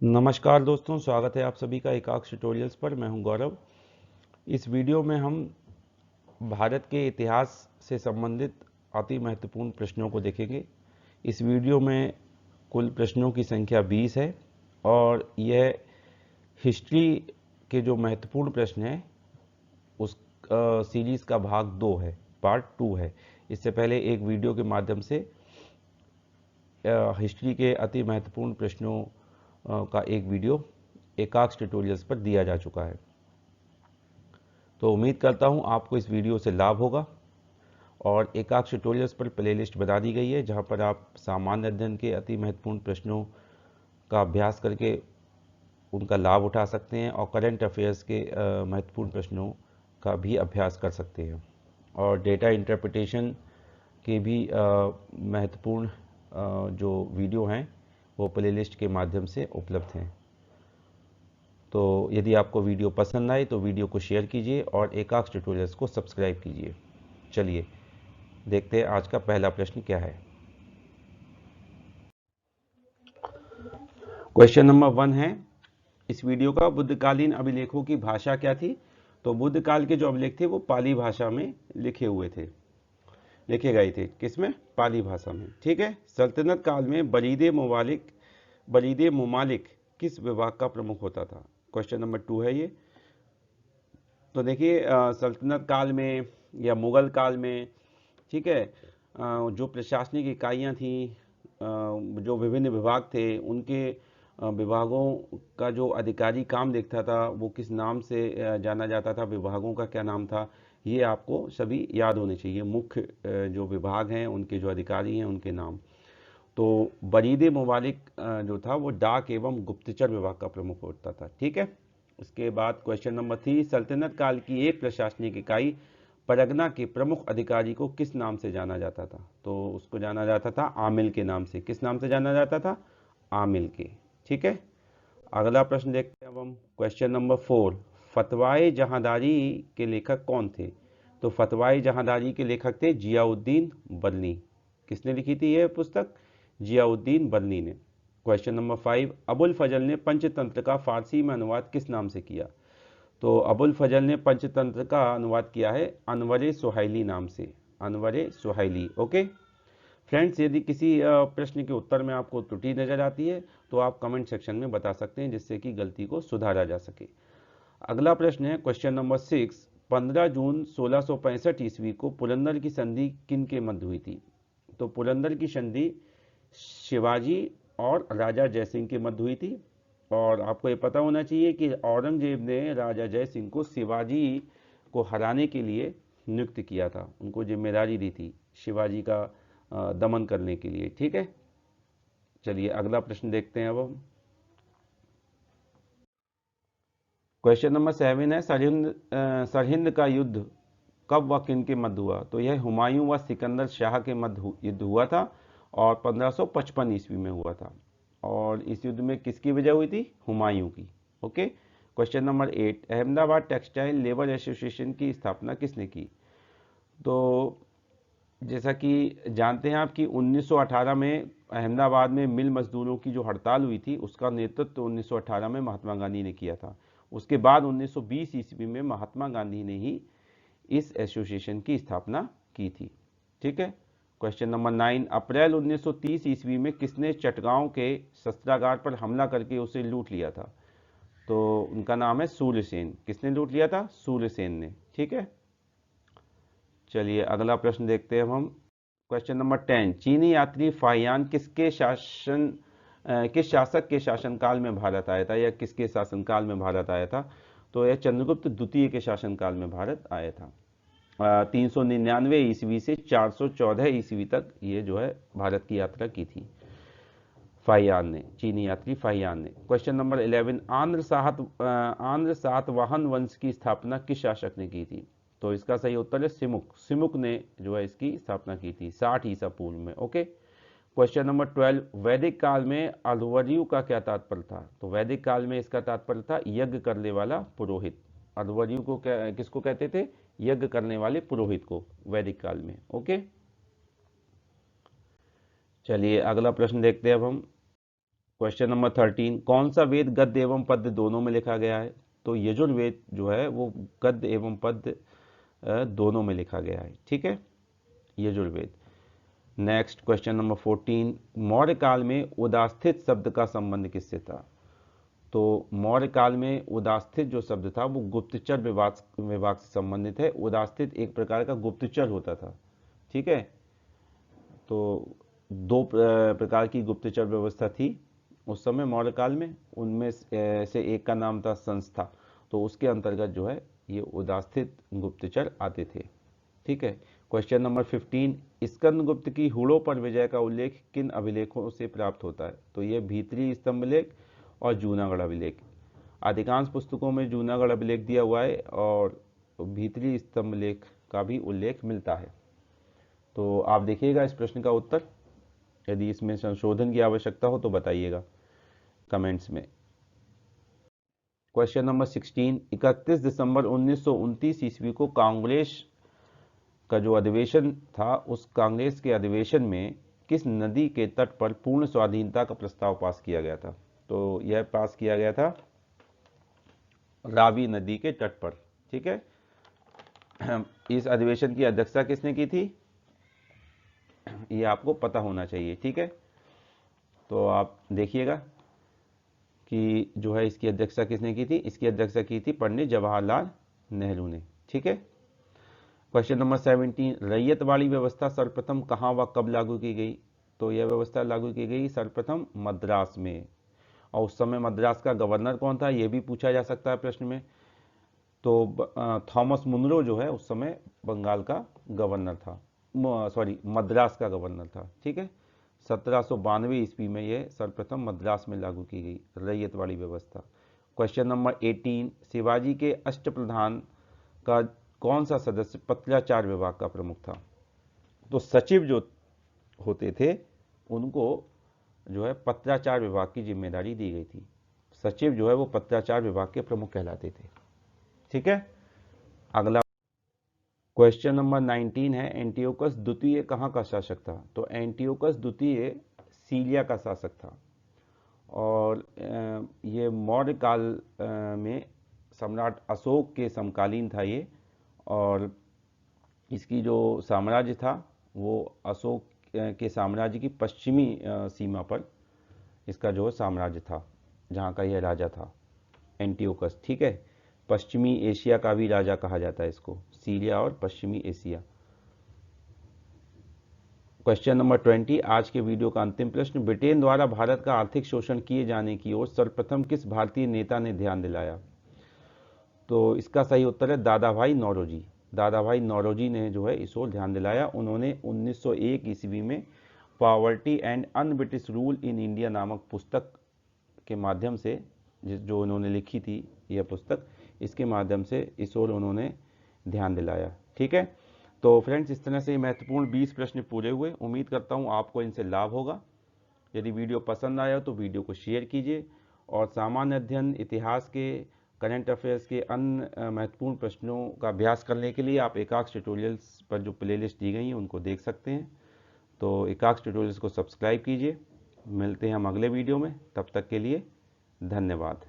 नमस्कार दोस्तों, स्वागत है आप सभी का एकाक्ष ट्यूटोरियल्स पर। मैं हूं गौरव। इस वीडियो में हम भारत के इतिहास से संबंधित अति महत्वपूर्ण प्रश्नों को देखेंगे। इस वीडियो में कुल प्रश्नों की संख्या 20 है और यह हिस्ट्री के जो महत्वपूर्ण प्रश्न हैं उस सीरीज़ का भाग 2 है, पार्ट 2 है। इससे पहले एक वीडियो के माध्यम से हिस्ट्री के अति महत्वपूर्ण प्रश्नों का एक वीडियो एकाक्ष ट्यूटोरियल्स पर दिया जा चुका है। तो उम्मीद करता हूं आपको इस वीडियो से लाभ होगा। और एकाक्ष ट्यूटोरियल्स पर प्लेलिस्ट बना दी गई है जहां पर आप सामान्य अध्ययन के अति महत्वपूर्ण प्रश्नों का अभ्यास करके उनका लाभ उठा सकते हैं और करंट अफेयर्स के महत्वपूर्ण प्रश्नों का भी अभ्यास कर सकते हैं। और डेटा इंटरप्रिटेशन के भी महत्वपूर्ण जो वीडियो हैं वो प्लेलिस्ट के माध्यम से उपलब्ध हैं। तो यदि आपको वीडियो पसंद आए तो वीडियो को शेयर कीजिए और एकाक्ष ट्यूटोरियल्स को सब्सक्राइब कीजिए। चलिए देखते हैं आज का पहला प्रश्न क्या है। क्वेश्चन नंबर 1 है इस वीडियो का, बुद्धकालीन अभिलेखों की भाषा क्या थी। तो बुद्ध काल के जो अभिलेख थे वो पाली भाषा में लिखे गए थे। किसमें? पाली भाषा में। ठीक है। सल्तनत काल में बरीदे मुमालिक किस विभाग का प्रमुख होता था। क्वेश्चन नंबर 2 है ये। तो देखिए सल्तनत काल में या मुगल काल में, ठीक है, जो प्रशासनिक इकाइयां थी, जो विभिन्न विभाग थे, उनके विभागों का जो अधिकारी काम देखता था वो किस नाम से जाना जाता था, विभागों का क्या नाम था, ये आपको सभी याद होने चाहिए। मुख्य जो विभाग हैं उनके जो अधिकारी हैं उनके नाम। तो बरीदे मुबालिक जो था वो डाक एवं गुप्तचर विभाग का प्रमुख होता था। ठीक है। उसके बाद क्वेश्चन नंबर 3, सल्तनत काल की एक प्रशासनिक इकाई परगना के प्रमुख अधिकारी को किस नाम से जाना जाता था। तो उसको जाना जाता था आमिल के नाम से। किस नाम से जाना जाता था? आमिल के। ठीक है। अगला प्रश्न देखते हैं अब हम। क्वेश्चन नंबर 4, फतवाए जहांदारी के लेखक कौन थे। तो फतवाए जहांदारी के लेखक थे जियाउद्दीन बरनी। किसने लिखी थी यह पुस्तक? जियाउद्दीन बरनी ने। क्वेश्चन नंबर 5, अबुल फजल ने पंचतंत्र का फारसी में अनुवाद किस नाम से किया। तो अबुल फजल ने पंचतंत्र का अनुवाद किया है अनवरे सुहाइली नाम से। अनवरे सुहाइली। ओके फ्रेंड्स, यदि किसी प्रश्न के उत्तर में आपको त्रुटि नजर आती है तो आप कमेंट सेक्शन में बता सकते हैं जिससे कि गलती को सुधारा जा सके। अगला प्रश्न है क्वेश्चन नंबर 6, 15 जून 1665 ईस्वी को पुरंदर की संधि किन के मध्य हुई थी। तो पुरंदर की संधि शिवाजी और राजा जयसिंह के मध्य हुई थी। और आपको ये पता होना चाहिए कि औरंगजेब ने राजा जयसिंह को शिवाजी को हराने के लिए नियुक्त किया था, उनको जिम्मेदारी दी थी शिवाजी का दमन करने के लिए। ठीक है। चलिए अगला प्रश्न देखते हैं अब हम। क्वेश्चन नंबर 7 है सरहिंद का युद्ध कब व किन के मध्य हुआ। तो यह हुमायूं व सिकंदर शाह के मध्य युद्ध हुआ था और 1555 ईस्वी में हुआ था। और इस युद्ध में किसकी विजय हुई थी? हुमायूं की। Okay. Question number 8, Ahmedabad textile labour association की स्थापना किसने की। तो जैसा कि जानते हैं आप कि 1918 में अहमदाबाद में मिल मजदूरों की जो हड़ताल हुई थी उसका नेतृत्व 1918 में महात्मा गांधी ने किया था। उसके बाद 1920 ईस्वी में महात्मा गांधी ने ही इस एसोसिएशन की स्थापना की थी। ठीक है। क्वेश्चन नंबर 9, अप्रैल 1930 ईस्वी में किसने चटगांव के शस्त्रागार पर हमला करके उसे लूट लिया था। तो उनका नाम है सूर्यसेन। किसने लूट लिया था? सूर्यसेन ने। ठीक है। चलिए अगला प्रश्न देखते हैं अब हम। क्वेश्चन नंबर 10, चीनी यात्री फाहियान किस शासक के शासनकाल में भारत आया था या किसके शासनकाल में भारत आया था। तो यह चंद्रगुप्त द्वितीय के शासनकाल में भारत आया था। 399 ईस्वी से 414 ईस्वी तक ये जो है भारत की यात्रा की थी फाहियान ने, चीनी यात्री फाहियान ने। क्वेश्चन नंबर 11, आंध्र सातवाहन वंश की स्थापना किस शासक ने की थी। तो इसका सही उत्तर है सिमुक ने जो है इसकी स्थापना की थी 60 ईसा पूर्व में। ओके। क्वेश्चन नंबर 12, वैदिक काल में अध्वर्यु का क्या तात्पर्य था। तो वैदिक काल में इसका तात्पर्य था यज्ञ करने वाला पुरोहित। अध्वर्यु को किसको कहते थे? यज्ञ करने वाले पुरोहित को वैदिक काल में। ओके। चलिए अगला प्रश्न देखते हैं अब हम। क्वेश्चन नंबर 13, कौन सा वेद गद्य एवं पद्य दोनों में लिखा गया है? तो यजुर्वेद जो है वो गद्य एवं पद्य दोनों में लिखा गया है, ठीक है, Yajurveda. Next question number 14, Maurya काल में उदास्थित शब्द का संबंध किससे था? तो मौर्य काल में उदास्थित जो शब्द था वो गुप्तचर विभाग से संबंधित है। उदास्थित एक प्रकार का गुप्तचर होता था, ठीक है। तो दो प्रकार की गुप्तचर व्यवस्था थी उस समय मौर्य काल में, उनमें से एक का नाम था संस्था, तो उसके अंतर्गत जो है ये उदास्थित गुप्तचर आते थे, ठीक है। क्वेश्चन नंबर 15, स्कंदगुप्त की हुड़ों पर विजय का उल्लेख किन अभिलेखों से प्राप्त होता है? तो ये भीतरी स्तंभलेख और जूनागढ़ अभिलेख। अधिकांश पुस्तकों में जूनागढ़ अभिलेख दिया हुआ है और भीतरी स्तंभलेख का भी उल्लेख मिलता है। तो आप देखिएगा इस प्रश्न का उत्तर, यदि इसमें संशोधन की आवश्यकता हो तो बताइएगा कमेंट्स में। क्वेश्चन नंबर 16, 31 दिसंबर 1929 ईस्वी को कांग्रेस का जो अधिवेशन था, उस कांग्रेस के अधिवेशन में किस नदी के तट पर पूर्ण स्वाधीनता का प्रस्ताव पास किया गया था? तो यह पास किया गया था रावी नदी के तट पर, ठीक है। इस अधिवेशन की अध्यक्षता किसने की थी? ये आपको पता होना चाहिए, ठीक है। तो आप देखिएगा कि जो है इसकी अध्यक्षता किसने की थी? इसकी अध्यक्षता की थी पंडित जवाहरलाल नेहरू ने, ठीक है। क्वेश्चन नंबर 17, रैयतवाड़ी व्यवस्था सर्वप्रथम कहाँ व कब लागू की गई? तो यह व्यवस्था लागू की गई सर्वप्रथम मद्रास में, और उस समय मद्रास का गवर्नर कौन था ये भी पूछा जा सकता है प्रश्न में। तो थॉमस मुनरो जो है उस समय बंगाल का गवर्नर था, सॉरी मद्रास का गवर्नर था, ठीक है। 1792 ईस्वी में यह सर्वप्रथम मद्रास में लागू की गई रैयतवाड़ी व्यवस्था। क्वेश्चन नंबर 18, शिवाजी के अष्टप्रधान का कौन सा सदस्य पत्राचार विभाग का प्रमुख था? तो सचिव जो होते थे उनको जो है पत्राचार विभाग की जिम्मेदारी दी गई थी। सचिव जो है वो पत्राचार विभाग के प्रमुख कहलाते थे, ठीक है। अगला क्वेश्चन नंबर 19 है, एंटियोकस द्वितीय कहाँ का शासक था? तो एंटियोकस द्वितीय सीरिया का शासक था, और ये मौर्य काल में सम्राट अशोक के समकालीन था ये, और इसकी जो साम्राज्य था वो अशोक के साम्राज्य की पश्चिमी सीमा पर इसका जो साम्राज्य था, जहाँ का यह राजा था एंटियोकस, ठीक है। पश्चिमी एशिया का भी राजा कहा जाता है इसको, सीरिया और पश्चिमी एशिया। क्वेश्चन नंबर 20, आज के वीडियो का अंतिम प्रश्न, ब्रिटेन द्वारा भारत का आर्थिक शोषण किए जाने की ओर सर्वप्रथम किस भारतीय नेता ने ध्यान दिलाया? तो इसका सही उत्तर है दादा भाई नौरोजी। दादा भाई नौरोजी ने जो है इस ओर ध्यान दिलाया। उन्होंने 1901 ईस्वी में poverty and un British rule in India नामक पुस्तक के माध्यम से, जो उन्होंने लिखी थी यह पुस्तक, इसके माध्यम से इस ओर उन्होंने ध्यान दिलाया, ठीक है। तो फ्रेंड्स, इस तरह से महत्वपूर्ण 20 प्रश्न पूरे हुए। उम्मीद करता हूँ आपको इनसे लाभ होगा। यदि वीडियो पसंद आया तो वीडियो को शेयर कीजिए, और सामान्य अध्ययन, इतिहास के, करंट अफेयर्स के अन्य महत्वपूर्ण प्रश्नों का अभ्यास करने के लिए आप एकाक्ष ट्यूटोरियल्स पर जो प्लेलिस्ट दी गई हैं उनको देख सकते हैं। तो एकाक्ष ट्यूटोरियल्स को सब्सक्राइब कीजिए। मिलते हैं हम अगले वीडियो में, तब तक के लिए धन्यवाद।